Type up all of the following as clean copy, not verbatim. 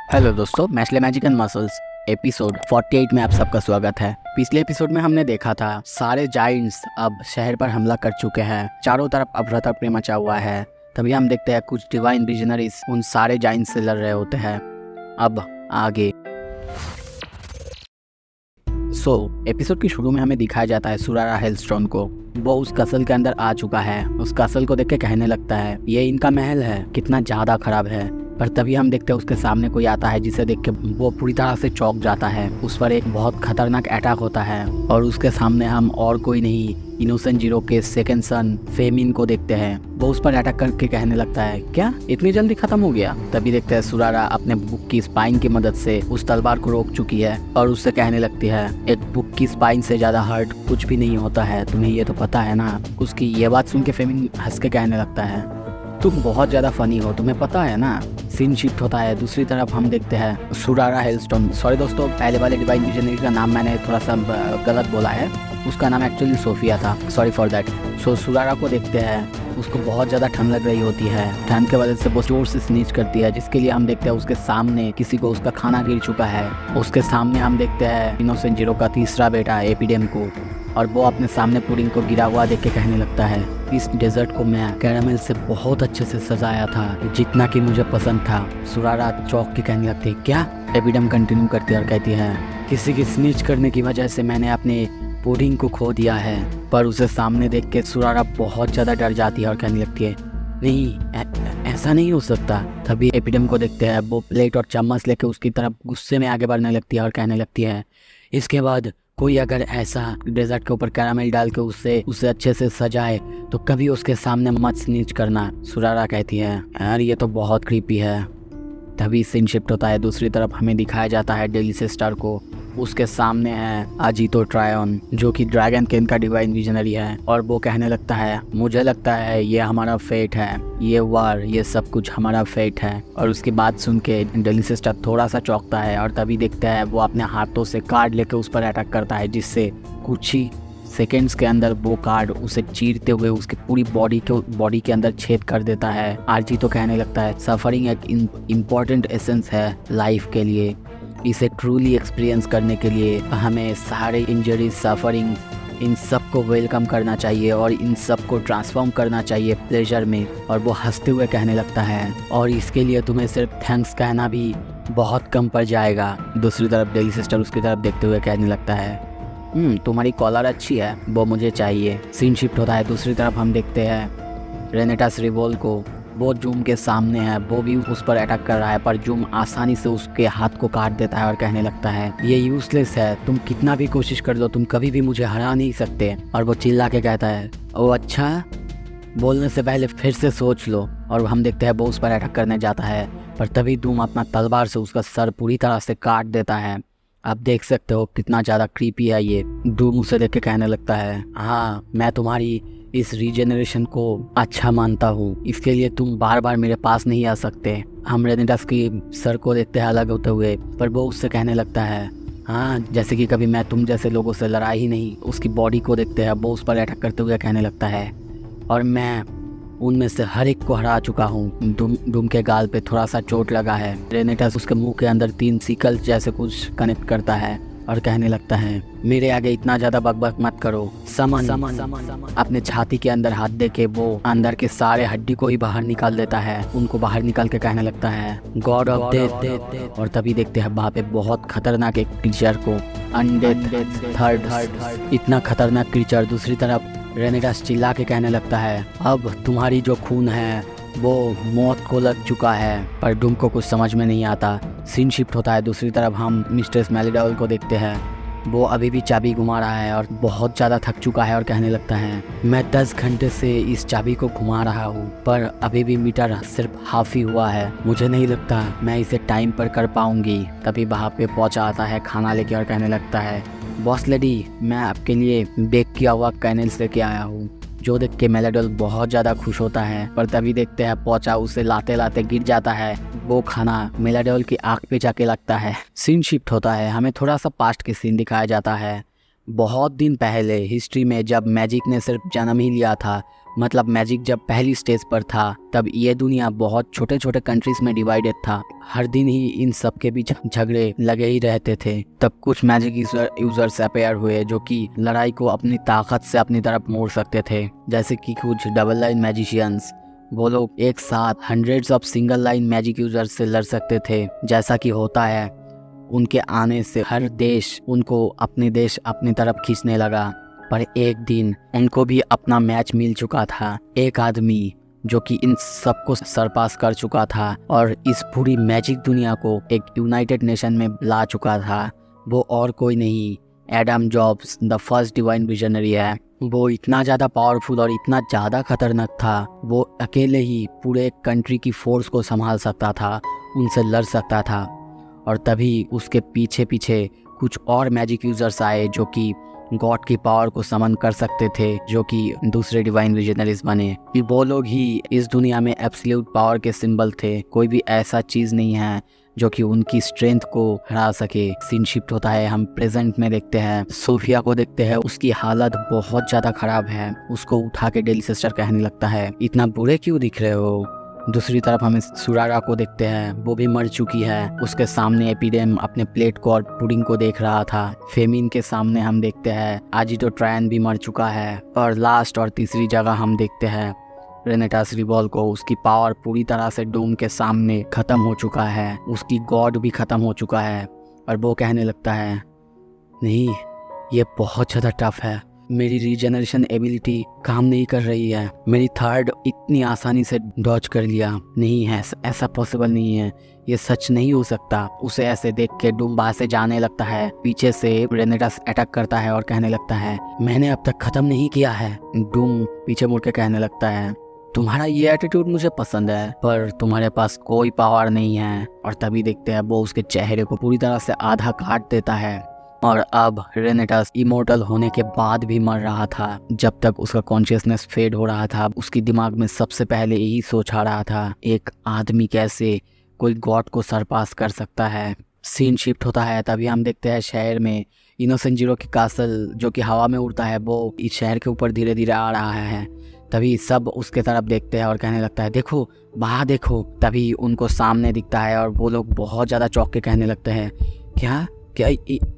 Hello दोस्तों, Mashle magic and muscles episode 48 में आप सबका स्वागत है। पिछले एपिसोड में हमने देखा था सारे जाइंट्स अब शहर पर हमला कर चुके हैं, चारों तरफ अफरा तफरी मचा हुआ है। तभी हम देखते हैं कुछ डिवाइन विजनरीज उन सारे जाइंट्स से लड़ रहे होते हैं। अब आगे एपिसोड के शुरू में हमें दिखाया जाता है सुरारा हेलस्टोन को। वो उस कसल के अंदर आ चुका है। उस कसल को देख के कहने लगता है ये इनका महल है, कितना ज्यादा खराब है। पर तभी हम देखते हैं उसके सामने कोई आता है जिसे देख के वो पूरी तरह से चौंक जाता है। उस पर एक बहुत खतरनाक अटैक होता है और उसके सामने हम और कोई नहीं इनोसेंट जीरो के सेकंड सन फेमिन को देखते हैं। वो उस पर अटैक करके कहने लगता है क्या इतनी जल्दी खत्म हो गया। तभी देखते हैं सुरारा अपने बुक की स्पाइन की मदद से उस तलवार को रोक चुकी है और उससे कहने लगती है एक बुक की स्पाइन से ज्यादा हर्ट कुछ भी नहीं होता है, तुम्हें ये तो पता है ना। उसकी ये बात सुन के फेमिन हंस के कहने लगता है तुम बहुत ज्यादा फनी हो, तुम्हें पता है ना। सीन शिफ्ट होता है। दूसरी तरफ हम देखते हैं सुरारा हेलस्टोन। सॉरी दोस्तों, पहले वाले डिवाइन विजनरी का नाम मैंने थोड़ा सा गलत बोला है। उसका नाम एक्चुअली सोफिया था, सॉरी फॉर दैट। सुरारा को देखते हैं, उसको बहुत ज़्यादा ठंड लग रही होती है। ठंड के वजह से वो जोर से स्नीज करती है, जिसके लिए हम देखते हैं उसके सामने किसी को उसका खाना गिर चुका है। उसके सामने हम देखते हैं इनोसेंट जीरो का तीसरा बेटा एपिडेम को, और वो अपने सामने पुडिंग को गिरा हुआ देख के कहने लगता है इस डेजर्ट को मैं कैरामेल से बहुत अच्छे से सजाया था, जितना कि मुझे पसंद था। सुरारा चौंक के कहने लगती है क्या। एपिडेम कंटिन्यू करती है और कहती है किसी की स्नीच करने की वजह से मैंने अपने पुडिंग को खो दिया है। पर उसे सामने देख के सुरारा बहुत ज़्यादा डर जाती है और कहने लगती है नहीं ऐसा नहीं हो सकता। तभी एपिडेम को देखते हैं, वो प्लेट और चम्मच लेके उसकी तरफ गुस्से में आगे बढ़ने लगती है और कहने लगती है इसके बाद कोई अगर ऐसा डेजर्ट के ऊपर कैरामेल डाल के उसे अच्छे से सजाए तो कभी उसके सामने मत स्नीच करना। सुरारा कहती है यार ये तो बहुत क्रीपी है। तभी सीन शिफ्ट होता है। दूसरी तरफ हमें दिखाया जाता है डेली सिस्टर को। उसके सामने है अजीतो ट्रायन, जो कि ड्रैगन केन का डिवाइन विजनरी है, और वो कहने लगता है मुझे लगता है ये हमारा फेट है, ये वार ये सब कुछ हमारा फेट है। और उसकी बात सुन के डेली सिस्टर थोड़ा सा चौंकता है और तभी देखता है वो अपने हाथों से कार्ड लेके उस पर अटैक करता है, जिससे कुछ ही सेकेंड्स के अंदर वो कार्ड उसे चीरते हुए उसकी पूरी बॉडी के अंदर छेद कर देता है। आरजी तो कहने लगता है सफरिंग एक इम्पॉर्टेंट एसेंस है लाइफ के लिए, इसे ट्रूली एक्सपीरियंस करने के लिए हमें सारे इंजरीज सफरिंग इन सब को वेलकम करना चाहिए और इन सब को ट्रांसफॉर्म करना चाहिए प्लेजर में। और वो हंसते हुए कहने लगता है और इसके लिए तुम्हें सिर्फ थैंक्स कहना भी बहुत कम पड़ जाएगा। दूसरी तरफ डेली सिस्टर उसकी तरफ देखते हुए कहने लगता है तुम्हारी कॉलर अच्छी है, वो मुझे चाहिए। सीन शिफ्ट होता है। दूसरी तरफ हम देखते हैं रेनेटास रिवोल को। वो जूम के सामने है, वो भी उस पर अटैक कर रहा है, पर जूम आसानी से उसके हाथ को काट देता है और कहने लगता है ये यूजलेस है, तुम कितना भी कोशिश कर लो तुम कभी भी मुझे हरा नहीं सकते। और वो चिल्ला के कहता है ओ अच्छा, बोलने से पहले फिर से सोच लो। और हम देखते हैं वो उस पर अटैक करने जाता है, पर तभी जूम अपना तलवार से उसका सर पूरी तरह से काट देता है। आप देख सकते हो कितना ज़्यादा क्रीपी है ये। डूम उसे देख के कहने लगता है हाँ मैं तुम्हारी इस रीजेनरेशन को अच्छा मानता हूँ, इसके लिए तुम बार बार मेरे पास नहीं आ सकते। हम रेनेटास की सर को देखते हैं अलग होते हुए, पर वो उससे कहने लगता है हाँ जैसे कि कभी मैं तुम जैसे लोगों से लड़ा ही नहीं। उसकी बॉडी को देखते हैं, वो उस पर अटैक करते हुए कहने लगता है और मैं उनमें से हर एक को हरा चुका हूँ। डूम के गाल पे थोड़ा सा चोट लगा है। रेनेटास उसके मुंह के अंदर 3 सिकल जैसे कुछ कनेक्ट करता है और कहने लगता है मेरे आगे इतना ज्यादा बकबक मत करो। समन अपने छाती के अंदर हाथ दे के वो अंदर के सारे हड्डी को ही बाहर निकाल देता है। उनको बाहर निकाल के कहने लगता है गॉड ऑफ डेथ। और तभी देखते हैं वहाँ पे बहुत खतरनाक एक क्रीचर को, अनडेड थर्ड, इतना खतरनाक क्रीचर। दूसरी तरफ रेनेटास चिल्ला के कहने लगता है अब तुम्हारी जो खून है वो मौत को लग चुका है। पर डूम को कुछ समझ में नहीं आता। सीन शिफ्ट होता है। दूसरी तरफ हम मिस्ट्रेस मेलिडोल को देखते हैं, वो अभी भी चाबी घुमा रहा है और बहुत ज़्यादा थक चुका है और कहने लगता है मैं 10 घंटे से इस चाबी को घुमा रहा हूँ, पर अभी भी मीटर सिर्फ हाफ ही हुआ है, मुझे नहीं लगता मैं इसे टाइम पर कर पाऊंगी। तभी वहाँ पे पहुँचा आता है खाना लेके और कहने लगता है बॉस लेडी मैं आपके लिए बेक किया हुआ कैनल्स लेके आया हूँ, जो देख के मेलिडोल बहुत ज़्यादा खुश होता है। पर तभी देखते हैं पहुंचा उसे लाते लाते गिर जाता है। वो खाना मेलिडोल की आँख पे जाके लगता है। सीन शिफ्ट होता है। हमें थोड़ा सा पास्ट के सीन दिखाया जाता है। बहुत दिन पहले हिस्ट्री में जब मैजिक ने सिर्फ जन्म ही लिया था, मतलब मैजिक जब पहली स्टेज पर था तब ये दुनिया बहुत छोटे छोटे कंट्रीज में डिवाइडेड था। हर दिन ही इन सब के बीच झगड़े लगे ही रहते थे। तब कुछ मैजिक यूजर्स अपेयर हुए जो कि लड़ाई को अपनी ताकत से अपनी तरफ मोड़ सकते थे, जैसे कि कुछ डबल लाइन मैजिशियंस। वो लोग एक साथ hundreds of single line magic users से लड़ सकते थे। जैसा कि होता है, उनके आने से हर देश उनको अपनी तरफ खींचने लगा। पर एक दिन उनको भी अपना मैच मिल चुका था, एक आदमी जो कि इन सबको सरपास कर चुका था और इस पूरी मैजिक दुनिया को एक यूनाइटेड नेशन में ला चुका था। वो और कोई नहीं, Adam jobs the first divine visionary है। वो इतना ज़्यादा पावरफुल और इतना ज़्यादा खतरनाक था, वो अकेले ही पूरे कंट्री की फोर्स को संभाल सकता था, उनसे लड़ सकता था। और तभी उसके पीछे पीछे कुछ और मैजिक यूजर्स आए जो कि गॉड की पावर को समन कर सकते थे, जो कि दूसरे डिवाइन विजनरीज बने। कि वो लोग ही इस दुनिया में एब्सोल्यूट पावर के सिंबल थे। कोई भी ऐसा चीज़ नहीं है जो कि उनकी स्ट्रेंथ को हरा सके। सीन शिफ्ट होता है, हम प्रेजेंट में देखते हैं, सोफिया को देखते हैं। उसकी हालत बहुत ज़्यादा ख़राब है। उसको उठा के डेली सिस्टर कहने लगता है, इतना बुरे क्यों दिख रहे हो। दूसरी तरफ हमें सुरारा को देखते हैं, वो भी मर चुकी है। उसके सामने एपिडेम अपने प्लेट को और पुडिंग को देख रहा था। फेमिन के सामने हम देखते हैं आजिटो ट्रायन भी मर चुका है। और लास्ट और तीसरी जगह हम देखते हैं रेनेटास रिवॉल को। उसकी पावर पूरी तरह से डूम के सामने खत्म हो चुका है, उसकी गॉड भी खत्म हो चुका है। और वो कहने लगता है, नहीं, ये बहुत ज़्यादा टफ है, मेरी रीजनरेशन एबिलिटी काम नहीं कर रही है। मेरी थर्ड इतनी आसानी से डॉज कर लिया, नहीं है, ऐसा पॉसिबल नहीं है, ये सच नहीं हो सकता। उसे ऐसे देख के डूम बाहर से जाने लगता है। पीछे से रेनेटास अटैक करता है और कहने लगता है, मैंने अब तक खत्म नहीं किया है। डूम पीछे मुड़ के कहने लगता है, तुम्हारा ये एटीट्यूड मुझे पसंद है, पर तुम्हारे पास कोई पावर नहीं है। और तभी देखते हैं वो उसके चेहरे को पूरी तरह से आधा काट देता है। और अब रेनेटास इमोर्टल होने के बाद भी मर रहा था। जब तक उसका कॉन्शियसनेस फेड हो रहा था, उसकी दिमाग में सबसे पहले यही सोच आ रहा था, एक आदमी कैसे कोई गॉड को सरपास कर सकता है। सीन शिफ्ट होता है, तभी हम देखते हैं शहर में इनोसेंट जीरो की कासल जो कि हवा में उड़ता है, वो इस शहर के ऊपर धीरे धीरे आ रहा है। तभी सब उसके तरफ देखते हैं और कहने लगता है, देखो वहाँ देखो। तभी उनको सामने दिखता है और वो लोग बहुत ज़्यादा चौंक के कहने लगते हैं, क्या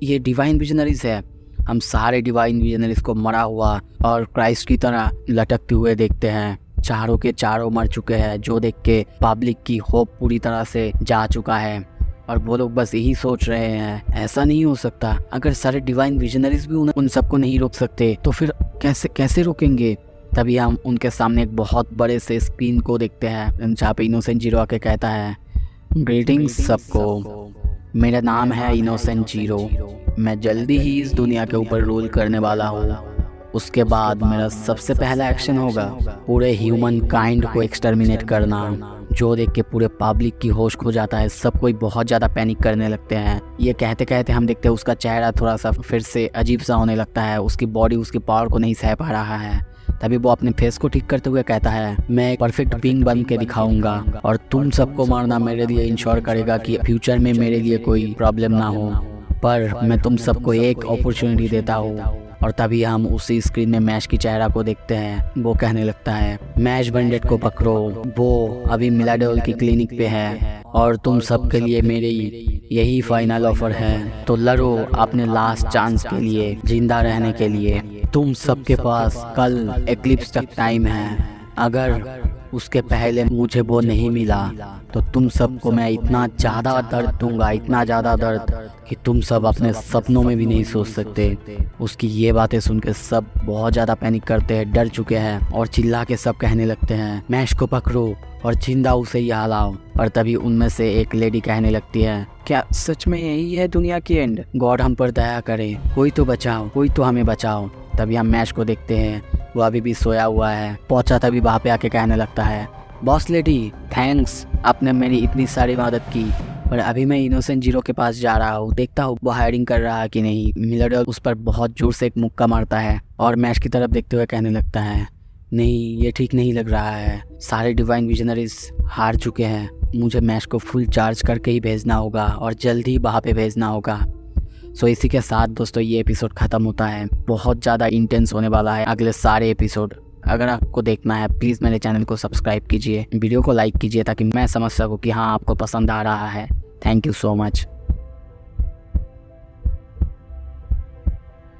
ये डिवाइन विजनरीज है। हम सारे डिवाइन विजनरीज को मरा हुआ और क्राइस्ट की तरह लटकते हुए देखते हैं। चारों के चारों मर चुके हैं, जो देख के पब्लिक की होप पूरी तरह से जा चुका है। और वो लोग बस यही सोच रहे हैं, ऐसा नहीं हो सकता। अगर सारे डिवाइन विजनरीज भी उन सबको नहीं रोक सकते तो फिर कैसे रोकेंगे। तभी हम उनके सामने एक बहुत बड़े से स्क्रीन को देखते हैं जहाँ पे इनोसेंट जीरो आके कहता है, ग्रीटिंग्स सबको, मेरा नाम है इनोसेंट जीरो। मैं जल्दी ही इस दुनिया के ऊपर रूल करने वाला हूँ। उसके बाद मेरा सबसे पहला एक्शन होगा पूरे ह्यूमन काइंड को एक्सटर्मिनेट करना। जो देख के पूरे पब्लिक की होश खो जाता है, सब कोई बहुत ज़्यादा पैनिक करने लगते हैं। ये कहते कहते हम देखते हैं उसका चेहरा थोड़ा सा फिर से अजीब सा होने लगता है। उसकी बॉडी उसकी पावर को नहीं सह पा रहा है। तभी वो अपने फेस को ठीक करते हुए कहता है, मैं एक परफेक्ट बीइंग बन के दिखाऊंगा और तुम सबको मारना मेरे लिए इंश्योर करेगा कि फ्यूचर में मेरे लिए कोई प्रॉब्लम ना हो। पर मैं तुम सबको एक अपॉर्चुनिटी देता हूँ। और तभी हम उसी स्क्रीन में मैश की चेहरा को देखते हैं। वो कहने लगता है, मैश बैंडेट को पकड़ो, वो अभी मिलाडोल की क्लिनिक पे है और तुम सबके लिए मेरी यही फाइनल ऑफर है। तो लड़ो अपने लास्ट चांस के लिए, जिंदा रहने के लिए। तुम सबके पास कल एक्लिप्स तक टाइम है। अगर उसके पहले मुझे वो नहीं मिला तो तुम सबको मैं इतना ज़्यादा दर्द दूंगा, इतना ज़्यादा दर्द कि तुम सब अपने सपनों में भी नहीं सोच सकते। उसकी ये बातें सुन के सब बहुत ज़्यादा पैनिक करते हैं, डर चुके हैं और चिल्ला के सब कहने लगते हैं, मैश को पकड़ो और जिंदा उसे ही हिलाओ। और तभी उनमें से एक लेडी कहने लगती है, क्या सच में यही है दुनिया की एंड? गॉड हम पर दया करे, कोई तो बचाओ, कोई तो हमें बचाओ। तभी हम मैश को देखते हैं, वो अभी भी सोया हुआ है। पहुंचा तभी वहाँ पे आके कहने लगता है, बॉस लेडी थैंक्स, आपने मेरी इतनी सारी मदद की, पर अभी मैं इनोसेंट जीरो के पास जा रहा हूँ, देखता हूँ वो हायरिंग कर रहा है कि नहीं। मिलाडोल उस पर बहुत जोर से एक मुक्का मारता है और मैश की तरफ देखते हुए कहने लगता है, नहीं, ये ठीक नहीं लग रहा है। सारे डिवाइन विजनरीज हार चुके हैं, मुझे मैश को फुल चार्ज करके ही भेजना होगा और जल्दी ही वहाँ पे भेजना होगा। सो इसी के साथ दोस्तों ये एपिसोड ख़त्म होता है। बहुत ज़्यादा इंटेंस होने वाला है अगले सारे एपिसोड। अगर आपको देखना है प्लीज़ मेरे चैनल को सब्सक्राइब कीजिए, वीडियो को लाइक कीजिए ताकि मैं समझ सकूँ कि हाँ आपको पसंद आ रहा है। Thank you so much.